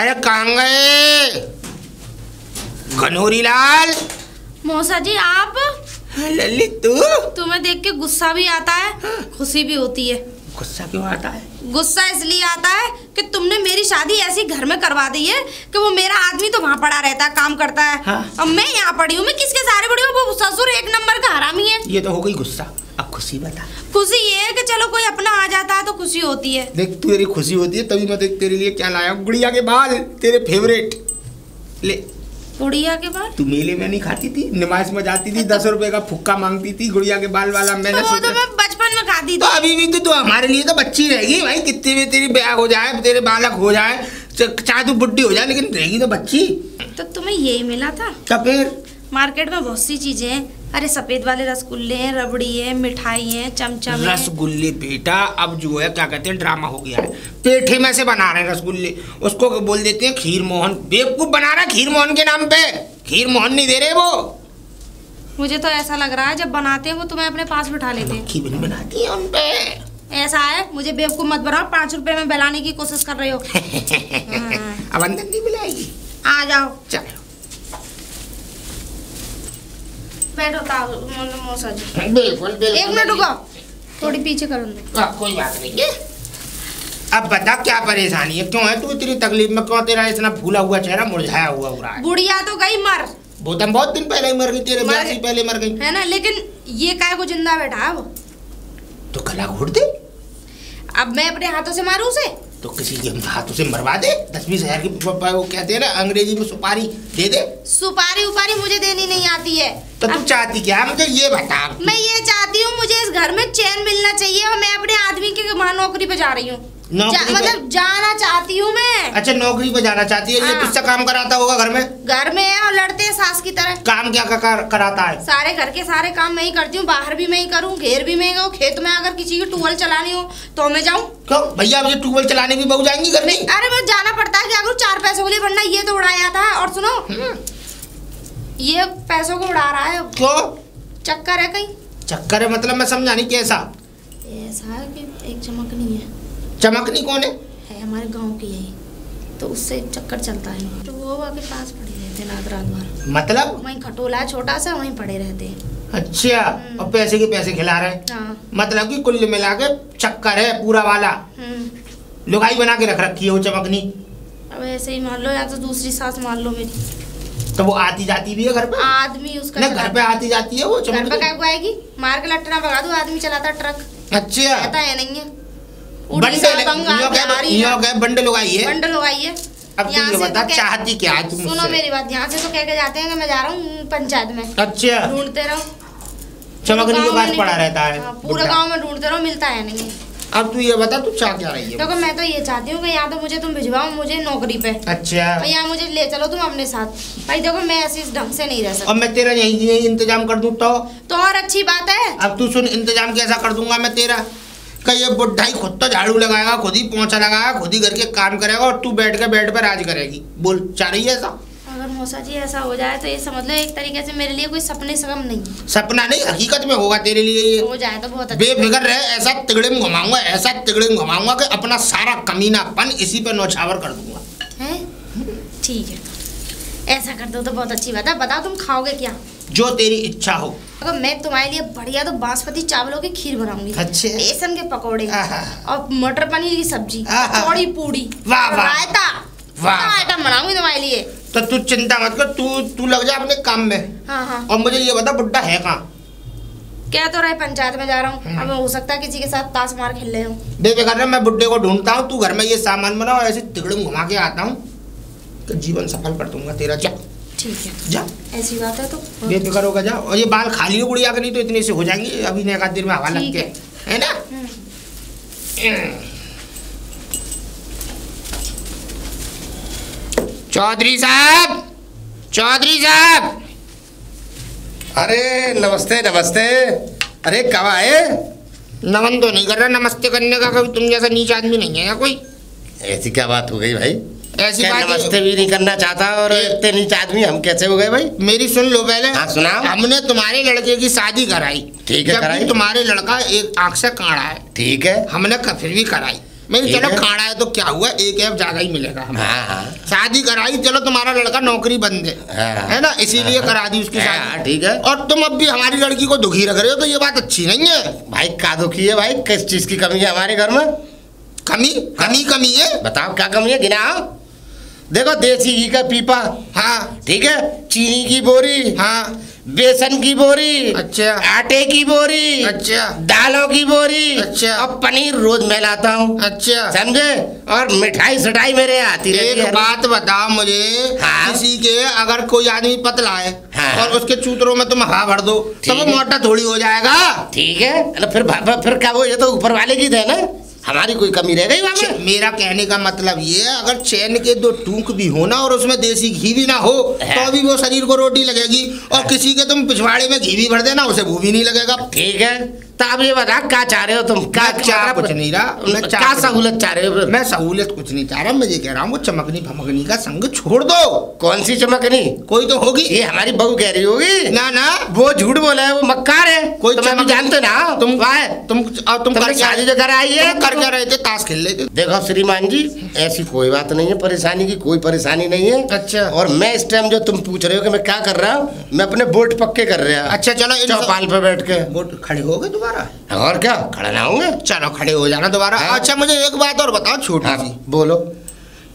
अरे कहाँ गए घनौरी लाल? मौसा जी आप? ललित तुम्हें देख के गुस्सा भी आता है, खुशी भी होती है। गुस्सा क्यों आता है? गुस्सा इसलिए आता है कि तुमने मेरी शादी ऐसी घर में करवा दी है कि वो मेरा आदमी तो वहाँ पड़ा रहता है, काम करता है। हाँ? अब मैं यहाँ पड़ी हूँ, मैं किसके सहारे पड़ी हूँ? वो ससुर एक नंबर का हरामी है। ये तो हो गई गुस्सा, अब खुशी बता। खुशी ये है कि चलो कोई अपना आ जाता है तो खुशी होती है। देख तेरी खुशी होती है तभी मैं देख तेरे लिए क्या लाया, गुड़िया के बाल, तेरे फेवरेट। ले गुड़िया के बाल? तू मेले में नहीं खाती थी, निमाज में जाती थी, 10 रुपए का फुक्का मांगती थी, गुड़िया के बाल वाला मैंने तो मैं बचपन में खाती थी। तो अभी भी तो हमारे लिए तो बच्ची रहेगी भाई, कितनी भी तेरी ब्याह हो जाए, तेरे बालक हो जाए, चाहे तू बुढ़ी हो जाए, लेकिन रहेगी तो बच्ची। तो तुम्हें यही मिला था? तो फिर मार्केट में बहुत सी चीजें हैं। अरे सफेद वाले रसगुल्ले हैं, रबड़ी है, मिठाई है, चमचम है। रसगुल्ले बेटा अब जो है क्या कहते हैं, ड्रामा हो गया है, पेठे में से बना रहे हैं रसगुल्ले, उसको बोल देते हैं खीर मोहन। बेवकूफ बना रहा है खीर मोहन के नाम पे, खीर मोहन नहीं दे रहे वो। मुझे तो ऐसा लग रहा है जब बनाते हैं वो तुम्हें अपने पास बिठा लेते हैं। खीर बनाती है उन पे। ऐसा है, मुझे बेवकूफ मत बनाओ, 5 रुपए में बहलाने की कोशिश कर रहे हो। अब अंदर नहीं मिलाएगी, आ जाओ। चलो बैठो मौसा जी। बिल्कुल बिल्कुल। 1 मिनट रुको, थोड़ी पीछे करो दो। कोई बात नहीं है। अब बता क्या परेशानी है, क्यों है तू इतनी तकलीफ में, क्यों तेरा इतना फूला हुआ चेहरा मुरझाया हुआ हो रहा है? बुढ़िया तो गई मर, वो तो बहुत दिन पहले ही मर गई, तेरे ब्याह से पहले मर गई है ना, लेकिन ये काय को जिंदा बैठा है वो। तो गला घोट दे। अब मैं अपने हाथों से मारूं उसे? तो किसी के हाथों से मरवा दे, 10-20 हजार की वो कहते हैं ना अंग्रेजी में सुपारी दे दे। सुपारी उपारी मुझे देनी नहीं आती है। तो तू चाहती क्या, मुझे ये बता। मैं ये चाहती हूँ, मुझे इस घर में चैन मिलना चाहिए और मैं अपने आदमी के वहाँ नौकरी पे जा रही हूँ। मतलब जाना चाहती हूँ मैं। अच्छा नौकरी पे जाना चाहती है। हाँ। ये किससे काम कराता होगा घर में? घर में है और लड़ते हैं सास की तरह। काम क्या कराता है? सारे घर के सारे काम मैं ही करती हूँ, बाहर भी मैं ही करूँ, घेर भी मैं ही करूँ, खेत में अगर किसी की ट्यूबवेल चलानी हो तो मैं जाऊँ। क्यों भैया, मुझे ट्यूबवेल चलाने भी बहू जाएंगी घर में? अरे मैं जाना पड़ता है, क्या करूँ, 4 पैसों के लिए, वरना ये तो उड़ाया था। और सुनो, ये पैसों को उड़ा रहा है। क्यों? चक्कर है कहीं। चक्कर है मतलब मैं समझा नहीं, कैसा? ऐसा है कि एक चमकनी है। चमकनी कौन है? हमारे गांव की यही, तो उससे चक्कर चलता है। तो वो के पास पड़े रहते रात भर। मतलब वहीं खटोला है छोटा सा, वहीं पड़े रहते हैं। अच्छा, और पैसे के पैसे खिला रहे हैं? हाँ। मतलब कि कुल मिला के चक्कर है पूरा वाला। लुगाई बना के रख रखी है वो चमकनी। अब ऐसे ही मान लो, या तो दूसरी सास मान लो मेरी। तो वो आती जाती भी है घर पे? आदमी उसका घर पे आती जाती है वो चमकनी। घर पे क्या आएगी, मार के लट्टना भगा दो, आदमी चलाता ट्रक। अच्छा कहता है नहीं है। बंडल उगाइए। अब तू ये बता चाहती क्या है तुम? सुनो मेरी बात, यहाँ से तो कह के जाते हैं कि मैं जा रहा हूँ पंचायत में। अच्छा, ढूंढते रहो, चमकनी के पास पड़ा रहता है। पूरे गांव में ढूंढते रहो, मिलता है नहीं। अब तू ये बता तू चाह क्या रही है? देखो मैं तो ये चाहती हूँ कि या तो मुझे तुम भिजवाओ मुझे नौकरी पे। अच्छा। या मुझे ले चलो तुम अपने साथ। भाई देखो मैं ऐसे इस ढंग से नहीं रह सकती। अब मैं तेरा यही इंतजाम कर दूँ तो और अच्छी बात है। अब तू सुन, इंतजाम कैसा कर दूंगा मैं तेरा, कि ये बुढ़ा ही खुद तो झाड़ू लगाएगा, खुद ही पोंछा लगाएगा, खुद ही घर के काम करेगा और तू बैठ के बेड पर राज करेगी। बोल चाह रही है ऐसा? अगर मौसा जी ऐसा हो जाए तो ये समझ लो एक तरीके से मेरे लिए कोई सपने से कम नहीं। सपना नहीं, हकीकत में होगा तेरे लिए ये। हो जाए तो बहुत अच्छा। बेफिक्र रहे, ऐसा तिगड़े में घुमाऊंगा, ऐसा तिगड़े में घुमाऊंगा कि अपना सारा कमीनापन इसी पे नौछावर कर दूंगा। है ठीक है, ऐसा कर दो तो बहुत अच्छी बात है। बताओ तुम खाओगे क्या? जो तेरी इच्छा हो। अगर मैं तुम्हारे लिए बढ़िया तो बासमती चावलों की खीर बनाऊंगी। अच्छे। बेसन के पकौड़े और मटर पनीर की सब्जी, थोड़ी पूड़ी, रायता, आइटम बनाऊंगी तुम्हारे लिए। तो तू चिंता मत कर, तू लग जा अपने काम में। हाँ। और मुझे ये बता बुड्ढा है कहाँ? क्या तो रहा, पंचायत में जा रहा हूँ। अब हो सकता है किसी के साथ ताश मार खेल रहे हूँ। बेफिक्र मैं बुड्ढे को ढूंढता हूँ, तू घर में ये सामान बनाओ, ऐसे तिगड़े में घुमा के आता हूँ, तो जीवन सफल कर दूंगा तेरा। जा ठीक है, जा, ऐसी बात है तो बेफिक्र होगा जा। और ये बाल खाली हो गुड़िया के, नहीं तो इतने से हो जाएंगे अभी ने, एक आध दिन में हवा लग के, है ना? चौधरी साहब, चौधरी साहब। अरे नमस्ते नमस्ते। अरे कब आए? नमन तो नहीं कर रहा, नमस्ते करने का कभी तुम जैसा नीच आदमी नहीं है या कोई। ऐसी क्या बात हो गई भाई? ऐसी बात नमस्ते भी नहीं करना चाहता और इतने नीच आदमी हम कैसे हो गए भाई? मेरी सुन लो पहले। हाँ सुनाओ। हमने तुम्हारे लड़के की शादी कराई। ठीक है, कराई। तुम्हारे लड़का एक आंख से काढ़ा है। ठीक है। हमने फिर भी कराई। मैं चलो खाना है तो क्या हुआ, एक ऐप ज्यादा ही मिलेगा हमें। हाँ। शादी कराई, चलो तुम्हारा लड़का नौकरी बंद है ना, इसीलिए करा दी उसकी शादी। ठीक है। और तुम अब भी हमारी लड़की को दुखी रख रहे हो, तो ये बात अच्छी नहीं है भाई। क्या दुखी है भाई? किस चीज की कमी है हमारे घर में? कमी है, बताओ क्या कमी है, गिनाओ। देखो, देसी घी का पीपा, हाँ ठीक है, चीनी की बोरी, हाँ, बेसन की बोरी, अच्छा, आटे की बोरी, अच्छा, दालों की बोरी, अच्छा, और पनीर रोज मैं लाता हूँ, अच्छा, समझे। और मिठाई सटाई मेरे आती रहती है। एक बात बताओ मुझे, हाँ? किसी के अगर कोई आदमी पतला है, हाँ? और उसके चूतरों में तुम हवा भर दो तो वो मोटा थोड़ी हो जाएगा। ठीक है, फिर क्या, वो ये तो ऊपर वाले की देन है, हमारी कोई कमी रह गई वहाँ में? मेरा कहने का मतलब ये है, अगर चैन के 2 टूक भी हो ना और उसमें देसी घी भी ना हो तो भी वो शरीर को रोटी लगेगी, और किसी के तुम पिछवाड़े में घी भी भर देना, उसे वो भी नहीं लगेगा। ठीक है, तो अब ये बता क्या चाह रहे हो तुम? क्या कुछ नहीं रहा, क्या सहूलत चाह रहे हो? मैं सहूलियत कुछ नहीं चाह रहा, मैं ये कह रहा हूँ वो चमकनी भमकनी का संग छोड़ दो। कौन सी चमकनी? कोई तो होगी, ये हमारी बहू कह रही होगी। ना वो झूठ बोला है, वो मक्कार है। कोई तुम जानते ना, तुम कर शादी जो कर आई है, कर क्या रहे थे? ताश खेल रहे थे। देखो श्रीमान जी, ऐसी कोई बात नहीं है, परेशानी की कोई परेशानी नहीं है। अच्छा। और मैं इस टाइम जो तुम पूछ रहे हो कि मैं क्या कर रहा हूँ, मैं अपने बोट पक्के कर रहा। अच्छा चलो, चौपाल पे बैठ के। बोट खड़े हो गए दोबारा? और क्या, खड़ा ना होंगे? चलो खड़े हो जाना दोबारा। हाँ? अच्छा मुझे एक बात और बताओ छोटी सी। बोलो।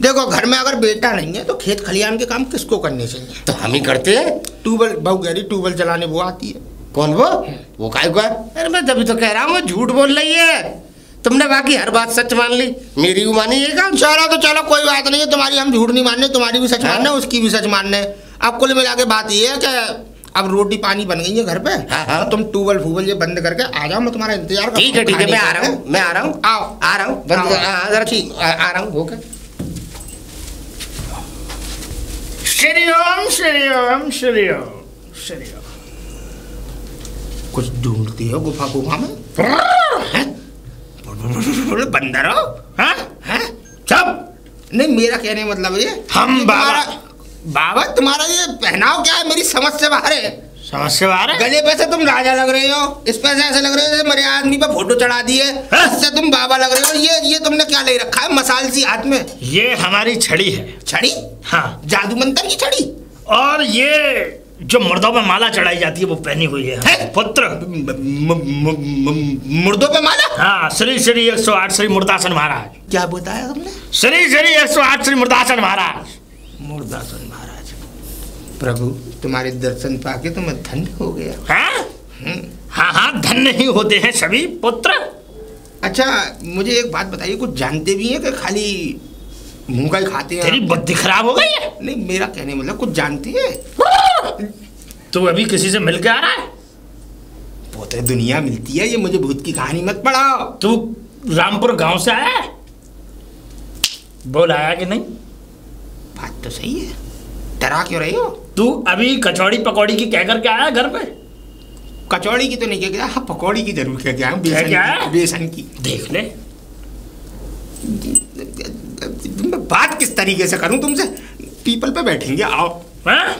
देखो, घर में अगर बेटा नहीं है तो खेत खलियान के काम किसको करने चाहिए? तो हम ही करते हैं। ट्यूबवेल, बहू कह रही ट्यूबवेल चलाने वो आती है। कौन वो काय को? अरे मैं तभी तो कह रहा हूँ, वो झूठ बोल रही है। तुमने बाकी हर बात सच मान ली, मेरी भी मानी है काम। चलो तो चलो, कोई बात नहीं है, तुम्हारी हम झूठ नहीं मानने, तुम्हारी भी सच मानने, उसकी भी सच मानने। अब कुल मिला के बात ये है कि अब रोटी पानी बन गई है घर पे। हाँ। तो तुम ट्यूबवेल फूबल ये बंद करके आ जाओ, मैं तुम्हारा इंतजार कर। ठीक है, मैं आ रहा हूँ, आओ आ रहा हूँ, बंद जरा, ठीक आ रहा हूँ। होकर श्री ओम श्री ओम श्री ओम श्री ओम। कुछ ढूंढती हो गुफा गुफा में? बंदर हो? चुप। नहीं, मेरा कहने मतलब ये, हम बाबा तुम्हारा ये पहनाव क्या है, मेरी समझ से बाहर है। समझ से बाहर है? गले पे से तुम राजा लग रहे हो, इस पे से ऐसे लग रहे हो जैसे मरे आदमी पे फोटो चढ़ा दिए, इससे तुम बाबा लग रहे हो। ये तुमने क्या ले रखा है मसाल सी हाथ में? ये हमारी छड़ी है। छड़ी? हाँ, जादू मंत्र की छड़ी। और ये जो मुर्दों पे माला चढ़ाई जाती है वो पहनी हुई है पुत्र। मुर्दों पे माला? हाँ, श्री श्री 108 श्री मुर्दासन महाराज। क्या बताया तुमने? श्री श्री 108 श्री मुर्दासन महाराज। मुर्दासन महाराज। प्रभु तुम्हारे दर्शन पाके तो मैं धन्य हो गया। हाँ हाँ, धन्य ही होते हैं सभी पुत्र। अच्छा मुझे एक बात बताइए, कुछ जानते भी हैं कि खाली मुंह का ही खाते हैं? तेरी बुद्धि खराब हो गई है? नहीं, मेरा कहने मतलब कुछ जानती है? तू अभी किसी से मिल के आ रहा है? बहुत दुनिया मिलती है, ये मुझे भूत की कहानी मत पढ़ाओ। तू रामपुर गांव से आया है? बोल आया कि नहीं? बात तो सही है, डरा क्यों रही हो? तू अभी कचौड़ी पकौड़ी की कह करके आया घर पे? कचौड़ी की तो नहीं कह गया, हाँ पकौड़ी की जरूर कह गया। बेसन की। देख ले, बात किस तरीके से करूं तुमसे? पीपल पे बैठेंगे, आओ।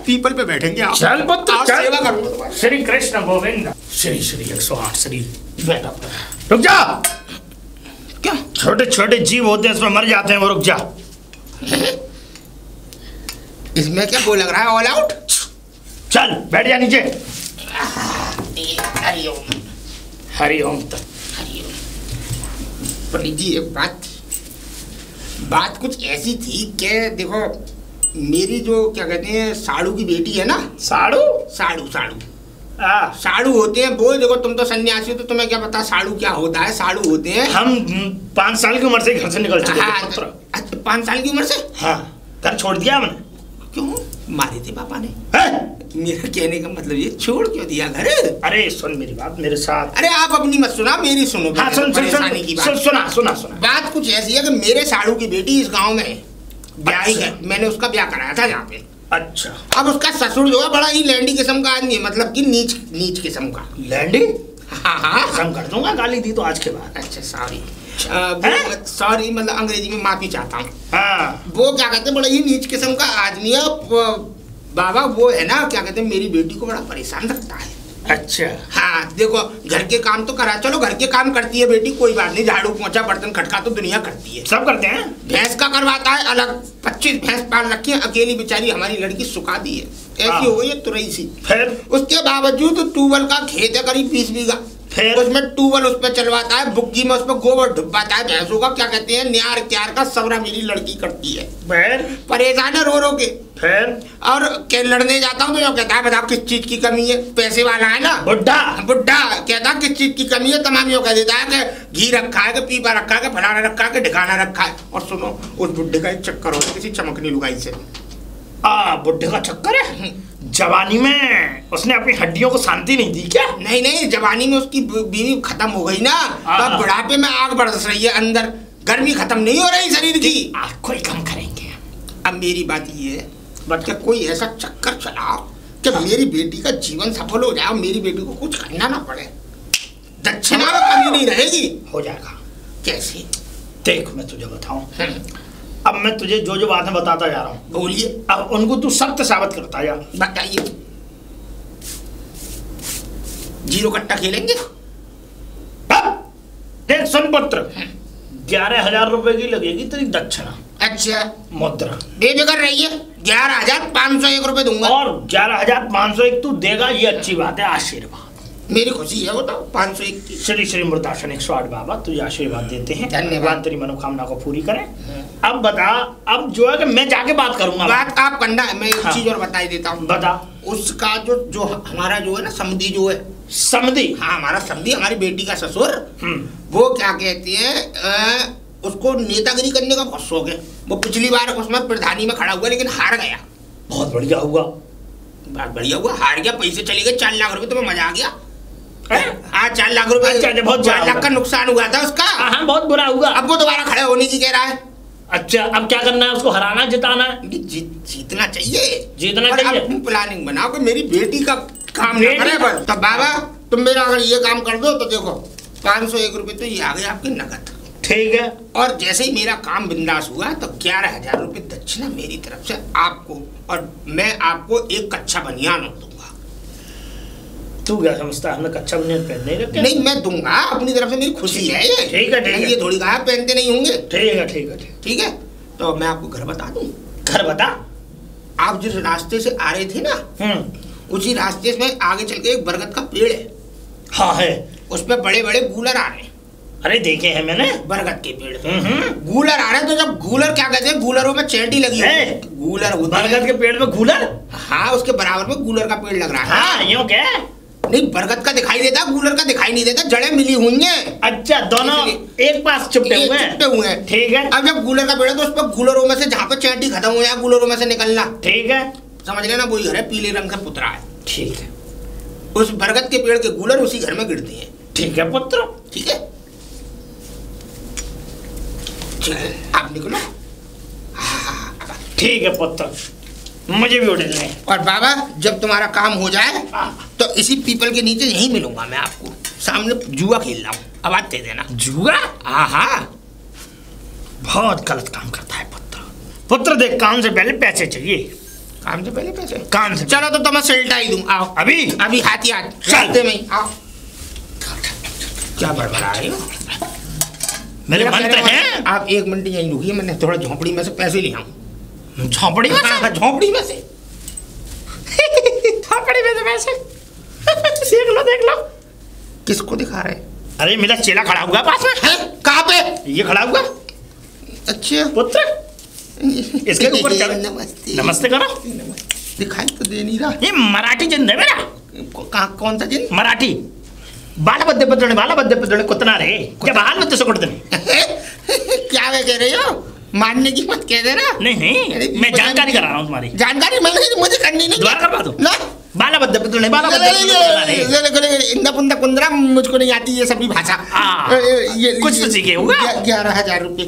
पीपल पे बैठेंगे, आओ। चल पुत्र, चल। सेवा करूंगा। श्री कृष्ण गोविंद। श्री श्री 108 श्री। रुक जा। क्या? छोटे छोटे जीव होते हैं, इसमें मर जाते हैं वो। रुक जा। इसमें क्या वो लग रहा है ऑल आउट? चल बैठ जा नीचे। हरिओम। हरिओम। पंडित जी एक बात कुछ ऐसी थी कि देखो, मेरी जो क्या कहते हैं साड़ू की बेटी है ना। साड़ू? साड़ू साड़ू होते हैं वो। देखो तुम तो सन्यासी हो तो तुम्हें क्या पता साड़ू क्या होता है। साड़ू होते हैं। हम 5 साल की उम्र से घर से निकल चुके हैं। 5 साल की उम्र से? हाँ, घर छोड़ दिया हमने। क्यों? मारे थे पापा ने। मेरा कहने का मतलब ये, छोड़ क्यों दिया घर? अरे सुन मेरी बात, मेरे साथ। अरे आप अपनी मत सुना, मेरी सुनो। हाँ, सुना। बात कुछ ऐसी है कि मेरे साड़ू की बेटी इस गांव में ब्याही है। मैंने उसका ब्याह कराया था यहाँ पे। अच्छा। अब उसका ससुर जो है बड़ा ही लैंडी किस्म का आदमी है, मतलब कि नीच किस्म का। लैंडी? हाँ, हम कर दूंगा, गाली दी तो आज के बाद। अच्छा सॉरी, मतलब अंग्रेजी में माफी चाहता हूँ। हाँ। वो क्या कहते हैं, बड़ा ही नीच किस्म का आदमी है बाबा। वो है ना क्या कहते हैं, मेरी बेटी को बड़ा परेशान रखता है। अच्छा हाँ देखो, घर के काम तो करा, चलो घर के काम करती है बेटी, कोई बात नहीं, झाड़ू पोंछा बर्तन खटका तो दुनिया करती है, सब करते हैं। भैंस का करवाता है अलग, 25 भैंस पाल रखी है, अकेली बेचारी हमारी लड़की सुखा दी है, ऐसी हो गई है तुरई सी। फिर उसके बावजूद ट्यूबवेल का खेत है करीब 20 बीघा, फिर उसमें ट्यूबवेल उस पर चलवाता है, बुग्गी में उस पर गोबर ढुपाता है भैंसों का, क्या कहते हैं, न्यार क्यार का सबरा मेरी लड़की करती है। फिर परेशान है रो रो के। फिर और के लड़ने जाता हूँ तो जो कहता है बताओ किस चीज की कमी है, पैसे वाला है ना बुड्ढा, बुड्ढा कहता है किस चीज की कमी है, तमाम यो कह देता है कि घी रखा है, कि पीपा रखा है, कि फलाना रखा है, कि ढिकाना रखा है। और सुनो, उस बुड्ढे का एक चक्कर होता है किसी चमकनी लुगाई से। बुड्ढे का चक्कर है? जवानी में उसने अपनी हड्डियों को शांति नहीं दी क्या? नहीं नहीं, जवानी में उसकी बीवी खत्म हो गई ना, तो बुढ़ापे में आग बरस रही है अंदर, गर्मी खत्म नहीं हो रही शरीर की। आप कोई कम करेंगे। अब मेरी बात ये है, क्या कोई ऐसा चक्कर चलाओ कि मेरी बेटी का जीवन सफल हो जाए, मेरी बेटी को कुछ करना ना पड़े, दक्षिणा में कमी नहीं रहेगी। हो जाएगा। कैसे? देख मैं तुझे बताऊं, अब मैं तुझे जो जो बातें बताता जा रहा हूँ, बोलिए। अब उनको तू सख्त साबित करता जा। बताइए। जीरो कट्टा खेलेंगे? देख सुन पुत्र, 11,000 रुपए की लगेगी तेरी दक्षिणा। अच्छा, मुद्रा बेफिक्र रहिए, 11,501 रुपए दूंगा। और 11,501 तू देगा, ये अच्छी बात है, आशीर्वाद मेरी खुशी है वो तो 501 की। श्री श्री मृदासन 108 बाबा तुझे आशीर्वाद देते हैं, धन्यवाद। तेरी मनोकामना को पूरी करें। अब बता, अब जो है कि मैं जाके बात करूंगा। बात आप करना है, मैं एक हाँ। चीज और बता ही देता हूँ। बता। उसका जो हमारा जो है ना समधी जो है, समधी, हाँ हमारा समधी, हमारी बेटी का ससुर, वो क्या कहते हैं, उसको नेतागिरी करने का बहुत शौक है। वो पिछली बार उसमें प्रधानी में खड़ा हुआ लेकिन हार गया। बहुत बढ़िया हुआ, बहुत बढ़िया हुआ, हार गया, पैसे चले गए 4 लाख रुपए। तुम्हें मजा आ गया? हाँ 4 लाख रुपए। अच्छा, बहुत 4 लाख का नुकसान हुआ था उसका। हाँ बहुत बुरा हुआ। अब वो दोबारा खड़े होने की कह रहा है। अच्छा, अब क्या करना है, उसको हराना जिताना है? जीतना चाहिए, जीतना चाहिए। अब प्लानिंग बनाओ कि मेरी बेटी का काम ना करे बस। तो बाबा तुम मेरा अगर ये काम कर दो तो देखो 501 रुपए तो ये आ गए आपके नकद। ठीक है। और जैसे ही मेरा काम बिंदास हुआ तो 11,000 रुपए दक्षिणा मेरी तरफ से आपको, और मैं आपको एक कच्चा बनियान दूंगा। तू क्या समझता है, हमने कच्चा बनियान पहनने रखे? नहीं, मैं दूंगा अपनी तरफ से, मेरी खुशी है ये। ठीक है, ठीक है। ये थोड़ी कहा पहनते नहीं होंगे। ठीक है, ठीक है, ठीक है। तो मैं आपको घर बता दूं। घर बता। आप जिस रास्ते से आ रहे थे ना, उसी रास्ते में आगे चल के एक बरगद का पेड़ है। हाँ है। उस पे बड़े बड़े गूलर आ रहे हैं। अरे देखे हैं मैंने, बरगद के पेड़ पे गूलर आ रहे हैं। तो जब गूलर, क्या कहते हैं, गूलरों में चैटी लगी है, गूलर होता है। बरगद के पेड़ में गूलर? हाँ, उसके बराबर में गूलर का पेड़ लग रहा है। हाँ यूं क्या? नहीं, बरगद का दिखाई देता, गूलर का दिखाई नहीं देता, जड़ें मिली हुई हैं। अच्छा, दोनों एक पास चिपटे हुए हैं। ठीक है। अब जब गूलर का पेड़ है तो उस पर गूलरों में से, जहाँ पे चैटी खत्म हो जाए, गूलरों में से निकलना। ठीक है, समझ लेना, वही घर है, पीले रंग का पुतरा है। ठीक है। उस बरगद के पेड़ के गूलर उसी घर में गिरते हैं। ठीक है पुत्र। ठीक है, आप निकलो। ठीक है पुत्र, मुझे भी उड़ने दें। और बाबा जब तुम्हारा काम हो जाए तो इसी पीपल के नीचे यहीं मिलूंगा मैं आपको, सामने जुआ खेल रहा हूँ, आवाज दे देना। जुआ? हाँ, बहुत गलत काम करता है पुत्र। पुत्र देख, काम से पहले पैसे चाहिए। काम से पहले पैसे? काम से चलो तो मैं सल्टा ही दूं। आओ अभी, अभी हाथी हाथ चलते में ही। आओ। क्या बड़बड़ा रही हो? मेरे मंत्र हैं। आप 1 मिनट यहीं रुकिए, मैंने थोड़ा झोपड़ी में से पैसे ले आऊं। झोपड़ी में से? झोपड़ी में से। झोपड़ी में से पैसे? देख लो देख लो। किसको दिखा रहे? अरे मेरा चेला खड़ा हुआ पास में है। कहाँ पे? ये खड़ा हुआ। अच्छा पुत्र, इसके ऊपर चढ़। नमस्ते। नमस्ते करो। दिखाई तो दे नहीं रहा। ये मराठी जिंद है मेरा। कौन सा जिन? मराठी। बाला बद्दे पतड़े कुतना रे, क्या बहाल में तो सकट देने। क्या वे कह रहे हो? मानने की मत कह देना। नहीं, मैं जानकारी करा रहा हूँ तुम्हारी। जानकारी मुझे करनी नहीं। दोबारा करवा दो ना। बाला बद्दे पतड़े कुंदरा, मुझको नहीं आती ये सभी भाषा। कुछ तो सीखे हुआ। 11,000 रुपए।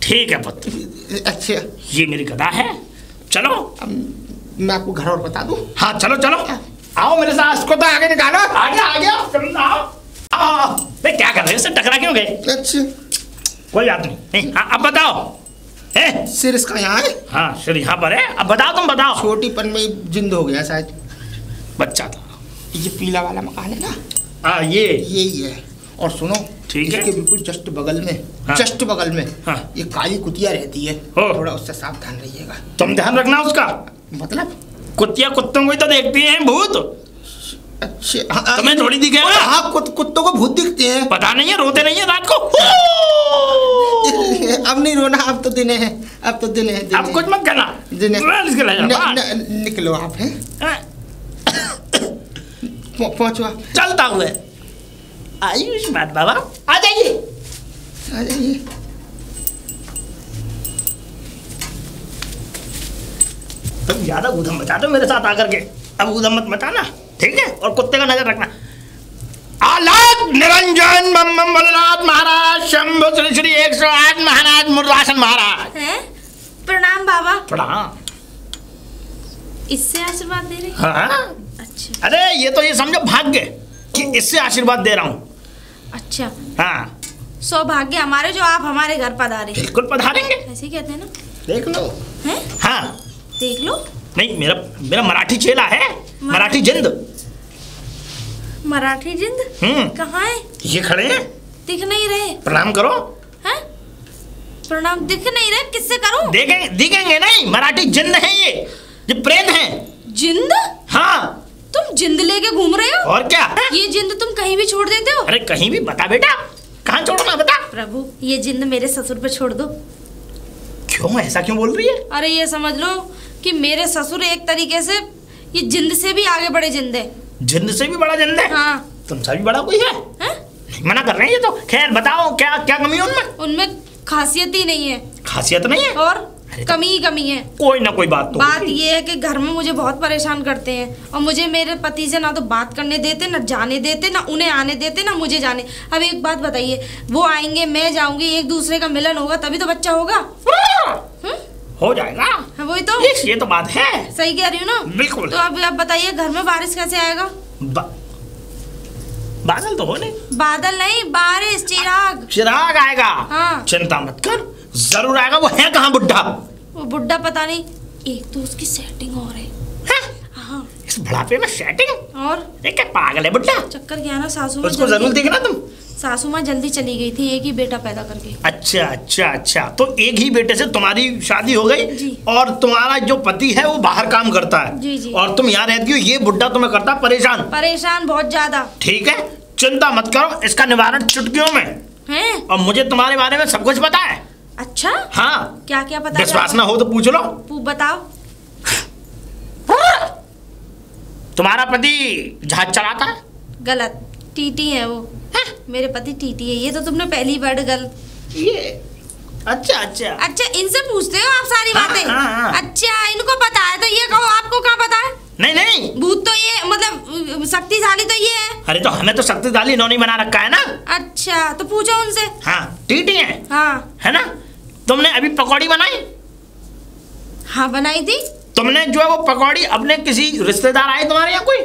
ठीक है पुत्र। अच्छा, ये मेरी गदा है। चलो मैं आपको घर और बता दूं। हाँ चलो चलो, आओ मेरे साथ। इसको तो आगे निकालो। आगे आओ। क्या कर रहे हो, टकरा क्यों गए? अच्छा, कोई बात नहीं। हाँ, अब बताओ। सिर इसका यहाँ है? हाँ, सिर यहाँ पर है। अब बताओ, तुम बताओ। छोटीपन में जिंद हो गया शायद। बच्चा था, ये पीला वाला मकान है ना, हाँ ये यही है। और सुनो, ठीक है। इसके बिल्कुल जस्ट बगल में, हाँ। जस्ट बगल में हाँ। ये काली कुतिया रहती है, हो। थोड़ा उससे सावधान रहिएगा। तुम ध्यान रखना उसका। मतलब कुत्तियां कुत्तों को ही तो देखती हैं भूत, अच्छा, हाँ, तुम्हें थोड़ी दिखेगा। हाँ, कुत्तों को भूत दिखते हैं। पता नहीं है, रोते नहीं है रात को। अब नहीं रोना, अब तो दिन है, अब तो दिन है, दिन अब है। कुछ मत कहना, दिन है। निकलो आप हैं, पहुंचो आप। चलता हुए आयुष्मान बाबा आ जाइए। आ जाइए। तुम ज्यादा ऊधम मचा दो मेरे साथ आकर के, अब ऊधम मत मचाना, ठीक है? और कुत्ते का नजर रखना। आलाद निरंजन बम बम भोलेनाथ महाराज शंभु श्री श्री 108 महाराज मुर्रासन महाराज। हैं? प्रणाम बाबा। प्रणाम। इससे आशीर्वाद दे रहे? हाँ, अच्छा अरे ये तो ये समझो भाग्य कि इससे आशीर्वाद दे रहा हूँ। अच्छा, हाँ सौभाग्य हमारे जो आप हमारे घर पधारे। बिल्कुल पधारेंगे, ऐसे ही कहते हैं ना? देख लो। हैं? हाँ देख लो। नहीं, मेरा मराठी चेला है, मराठी जिंद। मराठी जिंद? कहाँ है? ये खड़े हैं, दिख नहीं रहे। प्रणाम करो। हैं? प्रणाम दिख नहीं रहे, किससे करूं? दिखेंगे नहीं, मराठी जिंद है ये प्रेत है। जिंद? हाँ। तुम जिंद लेके घूम रहे हो? और क्या? ये जिंद तुम कहीं भी छोड़ देते हो? अरे कहीं भी, बता बेटा कहाँ छोड़ना, बता। प्रभु, ये जिंद मेरे ससुर पे छोड़ दो। क्यों, ऐसा क्यों बोल रही है? अरे ये समझ लो कि मेरे ससुर एक तरीके से ये जिंद से भी आगे बढ़े जिंद है। जिंद से भी बड़ा जिंद है? हाँ। तुमसे भी बड़ा कोई है? नहीं मना कर रहे हैं ये तो। खैर बताओ, क्या क्या कमी है उनमें? उनमें खासियत ही नहीं है। खासियत नहीं है? और कमी ही कमी है। कोई ना कोई बात तो बात ये है कि घर में मुझे बहुत परेशान करते हैं और मुझे मेरे पति से ना तो बात करने देते, ना जाने देते, ना उन्हें आने देते, ना मुझे जाने। अब एक बात बताइए, वो आएंगे, मैं जाऊंगी, एक दूसरे का मिलन होगा तभी तो बच्चा होगा। हो जाएगा। हाँ, वही तो। ये तो बात है। सही कह रही हूँ ना? बिल्कुल। तो अब बताइए, घर में बारिश कैसे आएगा? बादल तो हो नहीं। बादल नहीं, बारिश, चिराग। चिराग आएगा। हाँ। चिंता मत कर, जरूर आएगा। वो है कहाँ बुड्ढा? वो बुड्ढा पता नहीं, एक तो उसकी सेटिंग और है। हाँ। इस बुढ़ापे में सेटिंग? और क्या पागल है बुड्ढा? चक्कर क्या ना, सासू माँ उसको जरूर देखना तुम। सासू माँ जल्दी चली गई थी एक ही बेटा पैदा करके। अच्छा अच्छा अच्छा, तो एक ही बेटे से तुम्हारी शादी हो गई जी। और तुम्हारा जो पति है वो बाहर काम करता है। जी जी। और तुम यहाँ रहती हो, ये बुड्ढा तुम्हें करता परेशान। परेशान बहुत ज्यादा। ठीक है, चिंता मत करो, इसका निवारण चुटकियों में हैं? और मुझे तुम्हारे बारे में सब कुछ पता है। अच्छा? हाँ। क्या क्या पता? विश्वास ना हो तो पूछ लो। बताओ। तुम्हारा पति जहाज चलाता है? गलत, टीटी है वो। मेरे पति टीटी है। ये तो तुमने पहली वर्ड गलत। ये अच्छा अच्छा अच्छा, इनसे पूछते हो आप सारी हाँ, बातें? हाँ। अच्छा, इनको पता है तो ये कहो, आपको क्या पता है? नहीं नहीं, भूत तो ये मतलब शक्तिशाली तो ये है। अरे तो हमें तो शक्तिशाली इन्होंने बना रखा है ना। अच्छा, तो पूछो उनसे। हाँ, टीटी है। हाँ। है ना? तुमने अभी पकौड़ी बनाई? हाँ, बनाई थी। तुमने जो है वो पकौड़ी अपने किसी रिश्तेदार आए तुम्हारे यहाँ कोई?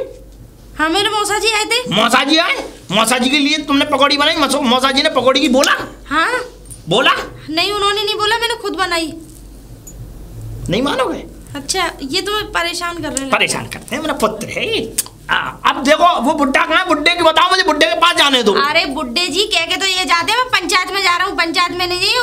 हाँ, मेरे मौसा जी आए थे। मौसा जी आए? मौसा जी के लिए तुमने पकौड़ी बनाई? मौसा जी ने पकौड़ी की बोला? हाँ। बोला? नहीं, उन्होंने नहीं बोला, मैंने खुद बनाई। नहीं मानोगे? अच्छा, ये तुम्हें परेशान कर रहे हैं? परेशान करते हैं, मेरा पुत्र है ये। अब देखो वो बुड्ढा कहाँ है? बुड्ढे की बताओ मुझे, बुड्ढे के पास जाने दो। अरे बुड्ढे जी कह के तो ये जाते हैं, मैं पंचायत में जा रहा हूँ। पंचायत में नहीं जाइए,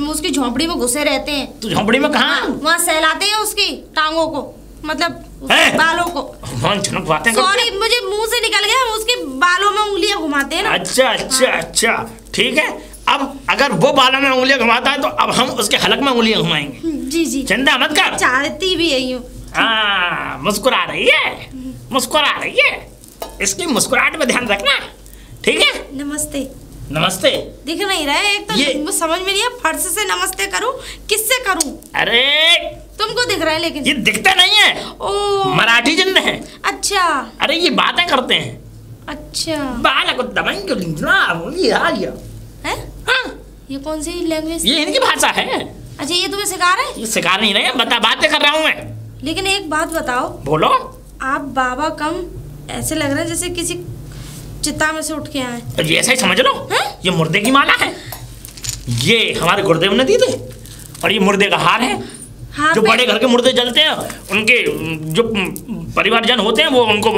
उसकी झोंपड़ी में घुसे रहते हैं। तो झोंपड़ी में कहाँ? वहाँ सहलाते हैं उसकी टांगों को, मतलब बालों को। सॉरी, मुझे मुंह से निकल गया। उसके बालों में उंगलियां घुमाते हैं ना। अच्छा अच्छा अच्छा, ठीक है। अब अगर वो बालों में उंगलियां घुमाता है तो अब हम उसके हलक में उंगलियां घुमाएंगे। जी जी, चिंता मत कर। चाहती भी है यूं। मुस्कुरा रही है, मुस्कुरा रही है। इसकी मुस्कुराहट में ध्यान रखना, ठीक है? नमस्ते। नमस्ते। दिख नहीं रहा है, एक तो ये समझ में नहीं है, फर्श से नमस्ते करूं, किससे करूं? अरे तुमको दिख रहा है, लेकिन ये दिखता नहीं है। ओ, मराठी जिंद है। अच्छा। अरे ये बातें करते हैं। अच्छा। बाला को दबाएंगे है? हाँ। ये कौन सी लैंग्वेज? ये इनकी भाषा है। अच्छा, ये तुम्हें सिखा रहे हैं? ये सिखा नहीं रहे, बातें कर रहा हूँ मैं। लेकिन एक बात बताओ। बोलो। आप बाबा कम ऐसे लग रहे हैं जैसे किसी चिता में से उठ के आए। तो ये ऐसा ही समझ लो। ये मुर्दे की माला है, ये हमारे गुरुदेव ने दी थी, और ये मुर्दे का हार है। हाँ, जो बड़े घर के मुर्दे जलते हैं उनके जो परिवारजन होते हैं वो उनको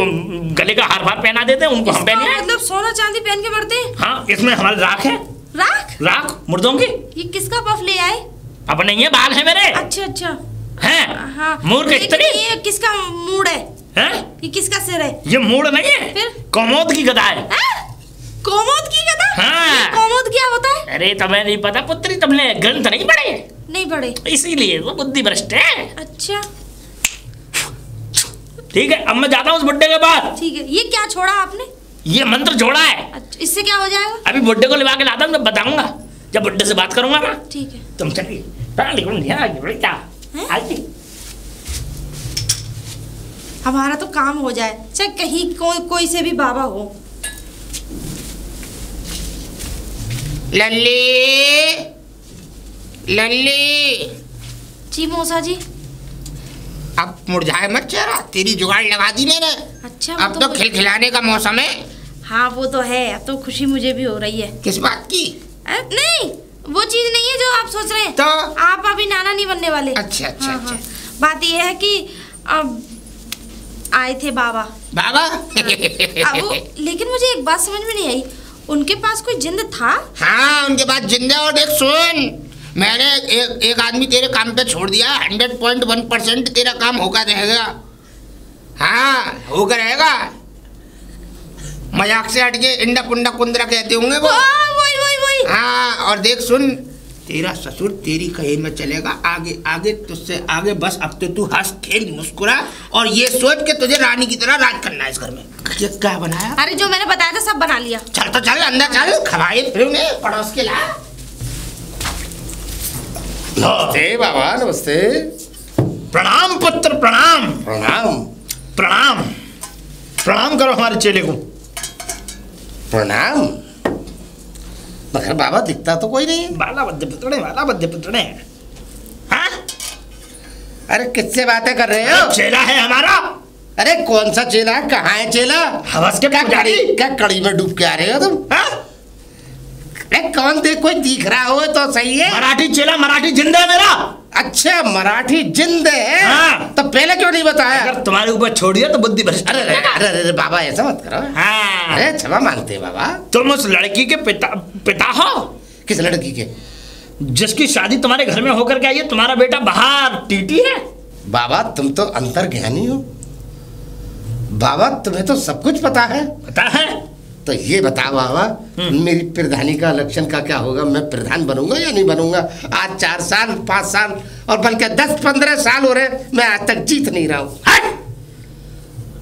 गले का हार पहना देते हैं, उनको हम पहने। मतलब सोना चांदी पहन के मरते हैं? हाँ, इसमें हमारी राख है। राख मुर्दों की। ये किसका पफ ले आए? अपने ये बाल है मेरे। अच्छा हैं? हाँ, मूर्ख स्त्री। ये किसका मूड है? ये किसका सिर है? ये मूड नहीं है, फिर कोमोद की गदा है। कोमोद की गदा? हाँ। कोमोद क्या होता है? अरे तुम्हें नहीं पता पुत्री, तुमने ग्रंथ नहीं पढ़े? नहीं पढ़े, इसीलिए वो बुद्धि भ्रष्ट है। अच्छा ठीक है, अब मैं जाता हूँ उस बुड्ढे के पास। ठीक है। ये क्या छोड़ा आपने? ये मंत्र जोड़ा है। अच्छा, इससे क्या हो जाएगा? अभी बुड्ढे को लिवा के लाता हूँ, तब बताऊंगा, जब बुड्ढे से बात करूंगा ना। ठीक है। तुम चलिए। हमारा तो काम हो जाए, चाहे कहीं कोई से भी बाबा हो। लल्ली लल्ली। जी मौसा जी। अब मुरझाए मत चेहरा, तेरी जुगाड़ लगा दी मैंने। अच्छा, अब तो खिलखिलाने का मौसम है। हाँ वो तो है, अब तो खुशी मुझे भी हो रही है। किस बात की? नहीं, वो चीज नहीं है जो आप सोच रहे हैं। तो आप अभी नाना नहीं बनने वाले। अच्छा अच्छा हाँ, अच्छा। हाँ। बात यह है कि अब आए थे बाबा। अब लेकिन मुझे एक बात समझ में नहीं आई, उनके पास कोई जिंद था? हाँ, उनके पास जिंदा। और देख सुन, मैंने एक आदमी तेरे काम पे छोड़ दिया। 100.1% तेरा काम होगा रहेगा। हाँ, होगा रहेगा। मजाक से हट के इंडा पुंडा कुंदरा कहते होंगे वो। वही। हाँ, और देख सुन, तेरा ससुर तेरी कहीं में चलेगा आगे आगे, तुझसे आगे। बस अब तो तू हंस खेल मुस्कुरा और ये सोच के तुझे रानी की तरह राज करना है इस घर में। क्या बनाया? अरे जो मैंने बताया था सब बना लिया। चल तो चल अंदर चल, खवाए फिर उन्हें पड़ोस के ला। नमस्ते बाबा, नमस्ते। प्रणाम पुत्र, प्रणाम। प्रणाम प्रणाम प्रणाम करो हमारे चेले को। प्रणाम। मगर बाबा दिखता तो कोई नहीं है। बाला बद्दे पुतड़े। हाँ? अरे किससे बातें कर रहे हो? चेला है हमारा। अरे कौन सा चेला है? कहाँ है चेला? हवस के पुजारी। क्या कड़ी में डूब के आ रहे हो तुम? हाँ? अरे कौन देख, कोई दिख रहा हो तो सही है। मराठी चेला, मराठी जिंदा है मेरा। अच्छा, मराठी जिंद है। हाँ। तो पहले क्यों नहीं बताया? अगर तुम्हारे ऊपर छोड़ दिया तो बुद्धि भ्रष्ट। अरे बाबा ऐसा मत करो। हाँ। अरे क्षमा मांगते हैं बाबा। तुम उस लड़की के पिता हो। किस लड़की के? जिसकी शादी तुम्हारे घर में होकर के आई है। तुम्हारा बेटा बाहर टीटी है। बाबा तुम तो अंतर्ज्ञानी हो। बाबा तुम्हें तो सब कुछ पता है। पता है तो ये बताओ बाबा, मेरी प्रधानी का इलेक्शन का क्या होगा? मैं प्रधान बनूंगा या नहीं बनूंगा? आज 4 साल 5 साल और बल्कि 10-15 साल हो रहे, मैं आज तक जीत नहीं रहा हूँ।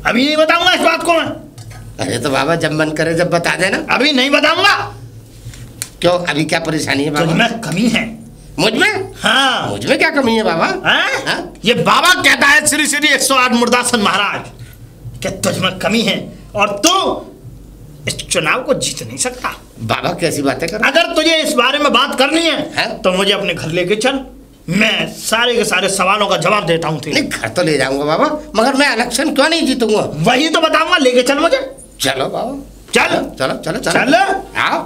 अभी नहीं बताऊंगा इस बात को मैं। अरे तो बाबा जब मन करे जब बता देना। अभी नहीं बताऊंगा। क्यों, अभी क्या परेशानी है बाबा? तुझमें कमी है। मुझ में? हाँ। मुझ में क्या कमी है बाबा? हाँ? ये बाबा कहता है श्री श्री 108 मुर्दासन महाराज कि तुझमें कमी है और तू इस चुनाव को जीत नहीं सकता। बाबा कैसी बातें कर? अगर तुझे इस बारे में बात करनी है तो मुझे अपने घर लेके चल, मैं सारे के सारे सवालों का जवाब देता हूँ। नहीं, घर तो ले जाऊंगा बाबा, मगर मैं इलेक्शन क्यों नहीं जीतूंगा? वही तो बताऊंगा, लेके चल मुझे। चलो बाबा, चल चलो चलो चलो चल। आओ।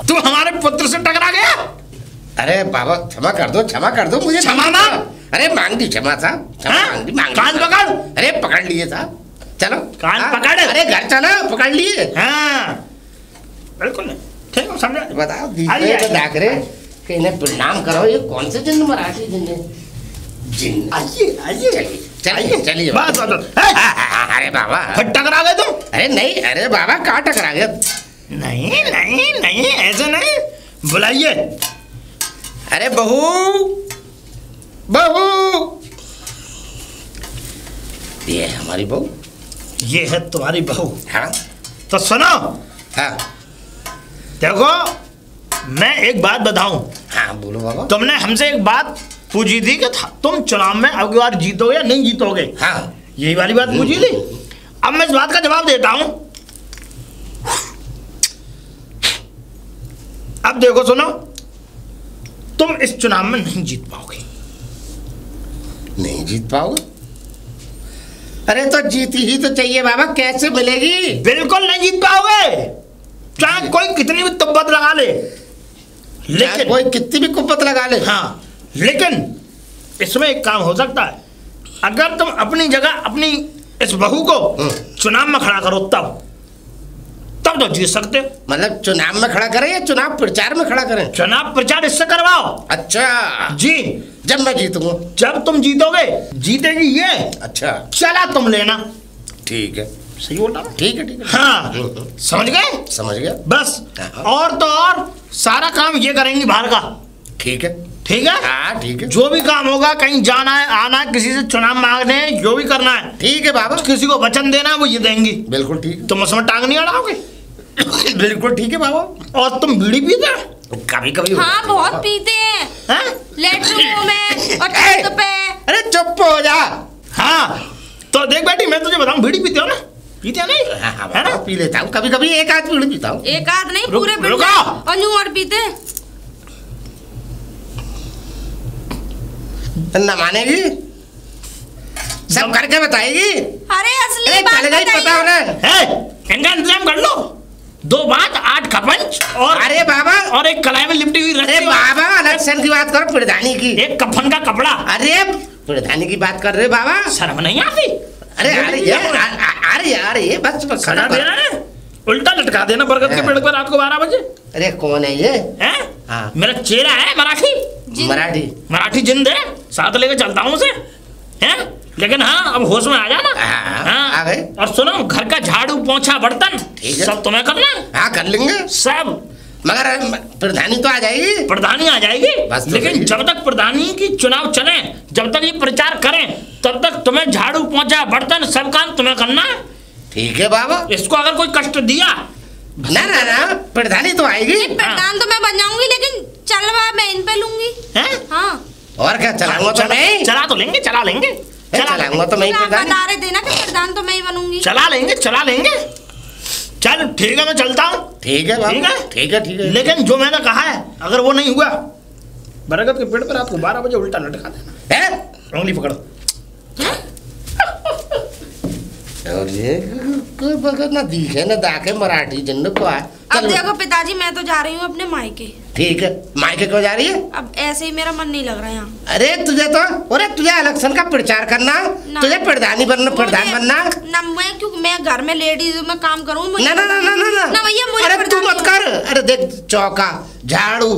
तू हमारे पुत्र से टकरा गया। अरे बाबा क्षमा कर दो मुझे। क्षमा मांग। अरे मांग दी क्षमा साहब, क्षमा कान पकड़। अरे पकड़ लिए साहब, चलो कान पकड़। अरे घर चलो, पकड़ लिए। हाँ बिल्कुल ठीक है, समझा। बताओ डाकरे कि इन्हें प्रणाम करो। ये कौन से जिन मराठी जिन है? जिन आइए चलिए। बस अरे बाबा टकरा गए तुम? अरे नहीं, अरे बाबा कहाँ टकरा गया? नहीं ऐसे नहीं, बुलाइए। अरे बहू, ये है हमारी बहू। ये है तुम्हारी बहू? हाँ। तो सुनो। हाँ देखो, मैं एक बात बताऊं। हाँ बोलो बाबा। तुमने हमसे एक बात पूछी थी कि तुम चुनाव में अब की बार जीतोगे या नहीं जीतोगे? हाँ यही वाली बात पूछी थी। अब मैं इस बात का जवाब देता हूं। अब देखो सुनो, तुम इस चुनाव में नहीं जीत पाओगे। नहीं जीत पाओगे? अरे तो जीती ही तो चाहिए बाबा, कैसे मिलेगी? बिल्कुल नहीं जीत पाओगे, चाहे कोई कितनी भी तुब्बत लगा ले। लेकिन कोई कितनी भी कुब्बत लगा ले। हाँ, लेकिन इसमें एक काम हो सकता है, अगर तुम अपनी जगह अपनी इस बहू को चुनाव में खड़ा करो तब तो जीत सकते हो। मतलब चुनाव में खड़ा करें या चुनाव प्रचार में खड़ा करें? चुनाव प्रचार इससे करवाओ। अच्छा जी। जब मैं जीतूंगा? जब तुम जीतोगे, जीतेगी ये। अच्छा चला तुम लेना। ठीक है, सही बोल रहा हूं? ठीक है, ठीक है। हाँ समझ गए? समझ गया। बस और तो और सारा काम ये करेंगी बाहर का। ठीक है, ठीक है। हाँ ठीक है। जो भी काम होगा, कहीं जाना है आना है, किसी से चुनाव मांगने है, जो भी करना है, ठीक है बाबा। किसी को वचन देना है वो ये देंगी। बिल्कुल ठीक है। तुम उसमें टांग नहीं अड़ाओगे? बिल्कुल ठीक है बाबा। और तुम बीड़ी पीते हो? कभी कभी हाँ बहुत पीते हैं, लेटरूमों में और छत पे। अरे चुप हो जा। हाँ तो देख बेटी, मैं तुझे बताऊं, बीड़ी पीते हो ना? पीते हो नहीं? हाँ, है ना? पी लेता हूँ कभी कभी, एक आध बीड़ी पीता हूँ। एक आध नहीं, रुक- पूरे रुको। और यूं और पीते। न मानेगी, सब करके बताएगी। अरे असली अरे बात चलेगा ही, पता बताइए। होना। है इनका इंतजाम कर लो। 2 बात, 8 खपंच और अरे बाबा, और एक कलाई में लिपटी हुई अरे रस्सी, बाबा इलेक्शन की बात करो, प्रधानी की। एक कफन का कपड़ा। अरे प्रधानी की बात कर रहे बाबा। शर्म नहीं आती? अरे अरे अरे यार ये बस सजा देना है, उल्टा लटका देना बरगद के पेड़ पर रात को 12 बजे। अरे कौन है ये? हैं? हाँ। मेरा चेहरा है मराठी। मराठी जिंद है, साथ लेके चलता हूँ उसे। हैं? लेकिन हाँ अब होश में आ जाना। हाँ, आ गए। और सुनो, घर का झाड़ू पोंछा बर्तन ठीक है। सब तुम्हें करना है। हाँ कर लेंगे सब। मगर प्रधानी तो आ जाएगी। प्रधानी आ जाएगी, बस तो लेकिन सही। जब तक प्रधानी की चुनाव चले, जब तक ये प्रचार करें, तब तक तुम्हें झाड़ू पोंछा बर्तन सब काम तुम्हें करना है। ठीक है बाबा। इसको अगर कोई कष्ट दिया, ना ना ना, प्रधानी तो आएगी। प्रधान तो मैं बन जाऊंगी, लेकिन चलवा मैं इन पे लूंगी। हैं? हाँ और क्या चलाऊंगा तो मैं? चला तो लेंगे, चला लेंगे, चलाऊंगा तो मैं ही आप प्रधानी। बता रहे थे ना कि प्रधान तो मैं ही बनूंगी। चला लेंगे, चला लेंगे। चल ठीक है, मैं चलता हूँ। ठीक है ठीक बाबा, है? ठीक है, ठीक है। लेकिन जो मैंने कहा है, अगर वो नहीं हुआ, बरगद के पेड़ पर आपको 12 बजे उल्टा लटका देना है? उंगली पकड़ो। और ये कोई बगैर ना दिखे ना दाके मराठी जिन्न को आए। अब देखो पिताजी, मैं तो जा रही हूँ अपने मायके। ठीक है, मायके को जा रही है? अब ऐसे ही मेरा मन नहीं लग रहा है यहाँ। अरे तुझे इलेक्शन का प्रचार करना, तुझे प्रधानी बनना, प्रधान बनना ना। मैं क्यों, मैं घर में लेडीज में काम करूँ? ना ना ना ना ना ना भैया, मुझे अरे तू प्रधानी मत कर। अरे देख, चौका झाड़ू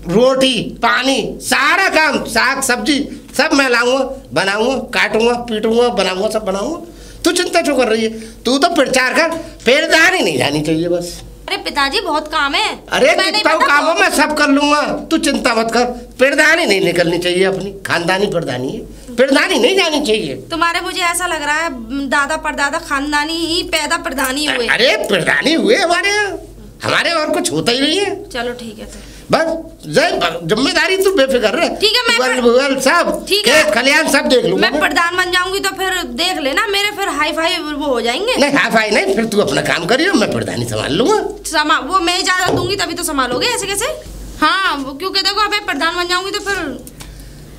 रोटी पानी सारा काम, साग सब्जी सब मैं लाऊंगा, बनाऊंगा, काटूंगा, पीटूंगा, बनाऊंगा, सब बनाऊंगा। तू चिंता क्यों कर रही है? तू तो प्रचार कर, प्रधानी नहीं जानी चाहिए बस। अरे पिताजी बहुत काम है। अरे मैं नहीं कितना पता काम हो तो- मैं सब कर लूंगा, तू चिंता मत कर। प्रधानी नहीं निकलनी चाहिए, अपनी खानदानी प्रधानी है, प्रधानी नहीं जानी चाहिए। तुम्हारे मुझे ऐसा लग रहा है दादा परदादा खानदानी ही पैदा प्रधानी हुए। अरे प्रधानी हुए हमारे और कुछ होता ही नहीं है। चलो ठीक है, तो बस जिम्मेदारी तू बेफिक्र रह। ठीक है, मैं गूगल गूगल सब ठीक है। खेत खलियान सब देख लूंगा मैं प्रधान बन जाऊंगी तो फिर देख लेना, मेरे फिर हाई फाई वो हो जाएंगे। नहीं हाई फाई नहीं, फिर तू अपना काम करियो, मैं प्रधानी संभाल लूंगा। वो मैं इजाजत दूंगी तभी तो संभालोगे, ऐसे कैसे? हाँ क्योंकि देखो अब मैं प्रधान बन जाऊंगी तो फिर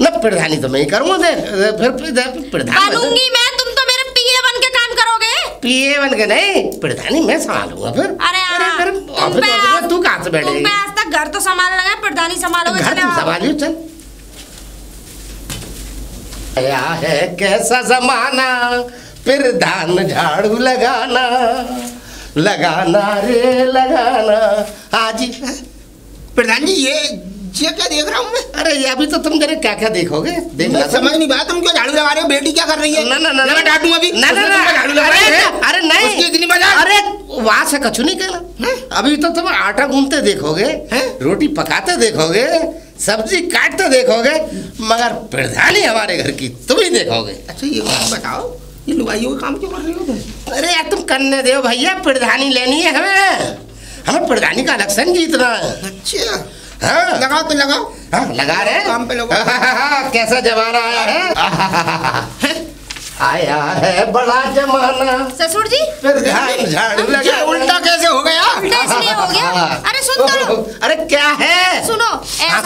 न प्रधानी तो मैं ही करूंगा, फिर प्रधान बनूंगी मैं, तुम तो मेरे पीए बन के काम करोगे। पीए बन के नहीं, प्रधानी मैं संभालूंगा फिर। अरे हाँ, फिर ऑफिस में तू कहाँ से बैठेगी? तुम पे आज तक घर तो संभालना है, प्रधानी संभालोगे। घर चले तुम आओ। संभालियो, चल। आया है कैसा जमाना, प्रधान झाड़ू लगाना, लगाना रे लगाना। हाजी प्रधान जी, ये क्या देख रहा हूँ मैं? अरे ये अभी तो तुम जरा क्या क्या देखोगे, देखना मैं समझ नहीं पाया, तुम क्यों झाड़ू लगा रहे हो? बेटी क्या कर रही है? ना ना ना मैं डांटूं अभी? ना ना ना, झाड़ू लगा रही है? अरे नहीं, उसकी इतनी मजाक? अरे वहां से कछु नहीं कहना। अभी तो तुम आटा गूंथते देखोगे, रोटी पकाते देखोगे, सब्जी काटते देखोगे, मगर प्रधानी हमारे घर की तुम ही देखोगे। अच्छा ये बताओ, ये लुगाइयों का काम क्यों कर रही हो तुम? अरे यार तुम करने दो भैया, प्रधानी लेनी है हमें प्रधानी का इलेक्शन जीतना है। अच्छा हाँ लगाओ तो लगाओ। हाँ लगा रहे हैं। काम पे लगाओ। कैसा जमाना आया है। आया है बड़ा जमाना। ससुर जी प्रधान झाड़ू लगा। उल्टा कैसे हो गया? उल्टा इसलिए हो गया। अरे सुन तो लो। अरे क्या है? सुनो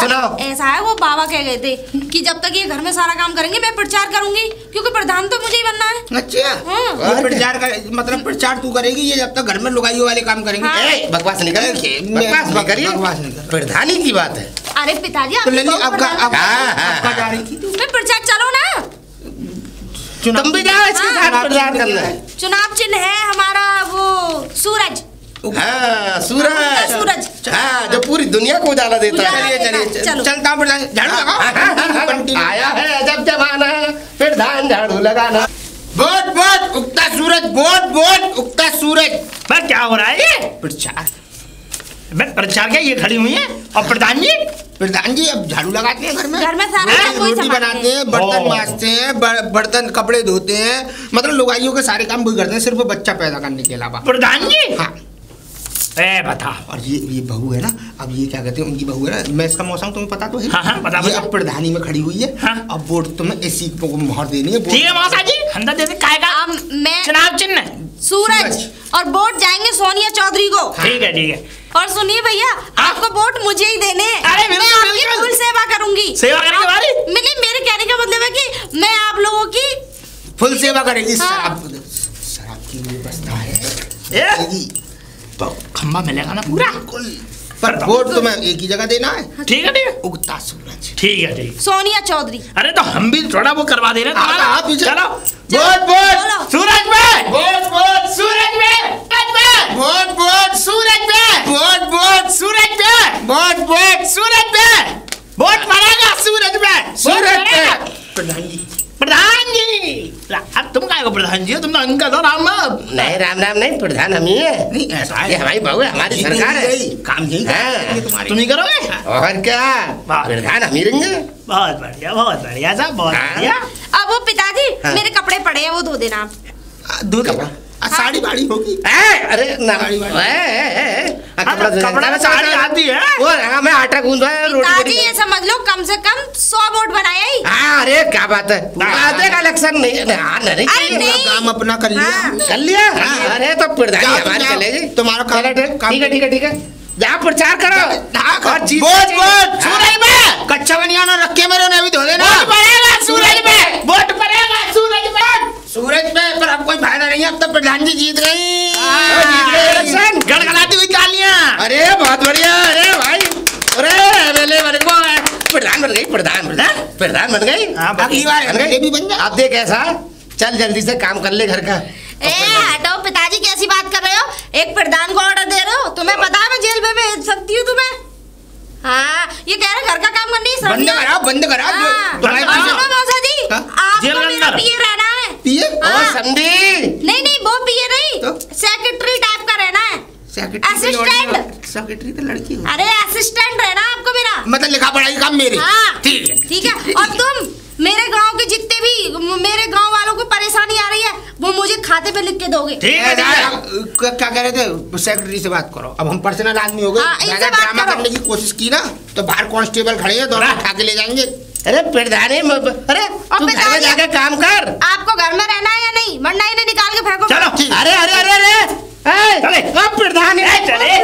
सुनाओ। ऐसा है, वो बाबा कह गए थे कि जब तक ये घर में सारा काम करेंगे मैं प्रचार करूंगी, क्योंकि प्रधान तो मुझे ही बनना है। अच्छा, ये प्रचार का मतलब प्रचार तू करेगी, ये जब तक घर में लुगाइयों वाले काम करेंगे। हाँ। बकवास नहीं करिए, बकवास नहीं करिए, प्रधानी की बात है। अरे पिताजी तो ले ली, आपका जा रही थी तू। मैं प्रचार चलो ना, तुम भी जाओ इसके साथ प्रचार करना है। चुनाव चिन्ह है हमारा वो सूरज। हाँ सूरज। सूरज हाँ, जो पूरी दुनिया को उजाला देता है। चलिए चलो। चलता हूँ, झाड़ू लगाओ। आया है अजब जमाना, प्रधान झाड़ू लगाना। वोट वोट उगता सूरज, वोट वोट उगता सूरज। मैं क्या हो रहा है ये? प्रचार मैं प्रचार क्या ये खड़ी हुई है? और प्रधान जी अब झाड़ू लगाते हैं घर में सारा काम कोई रोटी बनाते हैं, बर्तन मांजते हैं, बर्तन कपड़े धोते हैं, मतलब लुगाइयों के सारे काम वही करते हैं, सिर्फ बच्चा पैदा करने के अलावा। प्रधान जी हाँ। बता। और ये बहू है ना, अब ये क्या कहते हैं, उनकी बहू है ना, मैं इसका मौसम तुम्हें पता तो है। हाँ, बता, ये बता। अब प्रधानी में खड़ी हुई है। हाँ। अब वोट तुम्हें इसी को मोहर देनी है। ठीक है मौसा जी, अंदर दे दे काएगा। मैं चुनाव चिन्ह सूरज और वोट जाएंगे सोनिया चौधरी को। ठीक है ठीक है। और सुनिए भैया, आपको वोट मुझे ही देने हैं। अरे बिल्कुल, मैं आपकी बिल्कुल। फुल सेवा करूंगी। सेवा करेंगे हमारी? मेरे कहने का मतलब है कि मैं आप लोगों की फुल सेवा करेगी। हाँ। शराब की व्यवस्था है। ए, तो खंबा मिलेगा ना पूरा? पर वोट तुम्हें एक ही जगह देना है। ठीक है ठीक है। उगता सूरज। ठीक है ठीक है। सोनिया चौधरी। अरे तो हम भी थोड़ा वो करवा दे रहे हैं तुम्हारा। आप पीछे चलो वोट बोलो। वोट सूरज में, वोट वोट सूरज में, वोट वोट सूरज में, वोट वोट सूरज में, वोट वोट सूरज में, वोट पड़ेगा सूरज में, सूरज पड़ेगा। पे। प्रधान जी प्रधान जी, अब तुम क्या हो प्रधान जी? तुम तो अंकल हो राम। नहीं राम राम नहीं, प्रधान हम ही है। नहीं ऐसा ये हमारी बहू है, हमारी सरकार है। काम यही हाँ। करेंगे तुम्हारे। तुम ही करोगे? और क्या, प्रधान हम ही रहेंगे। बहुत बढ़िया साहब, बहुत हाँ। बढ़िया। अब वो पिताजी हाँ। मेरे कपड़े पड़े हैं, वो धो देना आप। दूध साड़ी बाड़ी होगी। अरे ना कपड़ा में साड़ी आती है। वो हाँ, मैं आटा गूंद रहा है, रोटी पिताजी बनी। ये समझ लो कम से कम 100 वोट बनाए ही। हाँ अरे क्या बात है, आधे का इलेक्शन नहीं नहीं अरे नहीं। काम अपना कर लिया। हाँ। कर लिया। अरे तो प्रधान जाओ, हमारी जाओ। चलेगी। तुम्हारा काम- चलो, ठीक काम- है ठीक है ठीक है, जाओ प्रचार करो। और जीत वोट जाएगी। वोट हाँ। सूरज में। कच्चा बनियान रखे मेरे ने अभी धो देना। वोट पड़ेगा सूरज में, वोट पड़ेगा सूरज में। सूरज पे पर अब कोई फायदा नहीं है, अब तो प्रधान जी जीत गई। इलेक्शन गड़गड़ाती हुई तालियां। अरे बहुत बढ़िया। अरे भाई, अरे मेले बन गए, प्रधान बन गई, प्रधान बन गई। हाँ, अगली बार बन गई। एमएलए भी बन जाए। अब देख ऐसा, चल जल्दी से काम कर ले घर का। ए हटो पिताजी, कैसी बात कर रहे हो? एक प्रधान को ऑर्डर दे रहे हो? तुम्हें पता है मैं जेल में भेज सकती हूँ तुम्हें। हाँ, ये कह रहे घर का काम करनी है। बंद कराओ, बंद कराओ। हाँ। तुम्हारे और सुनो पीछे- मौसा जी, हाँ? जेल आपको के मेरा अंदर? पिए रहना है। पिए हाँ। ओ समझी, नहीं वो पिए नहीं, तो? सेक्रेटरी टाइप का रहना है। असिस्टेंट। सेक्रेटरी तो लड़की हो। अरे असिस्टेंट रहना आपको मेरा। मतलब लिखा पढ़ाई काम मेरे। हाँ ठीक है। ठीक है। और तुम मेरे गांव के जितने भी मेरे गांव वालों को परेशानी आ रही है वो मुझे खाते पे लिख के दोगे। ठीक है ठीक है। क्या कह रहे थे? सेक्रेटरी से बात करो। अब हम पर्सनल आदमी हो गए। हाँ, इनसे ज्यादा बात ड्रामा करो। करने की कोशिश की ना तो बाहर कांस्टेबल खड़े हैं, दोनों उठा के ले जाएंगे। अरे प्रधान अरे तू घर में जाके काम कर। आपको घर में रहना है या नहीं, वरना इन्हें निकाल के फेंको। चलो। अरे अरे अरे अरे चले। अब प्रधान चले।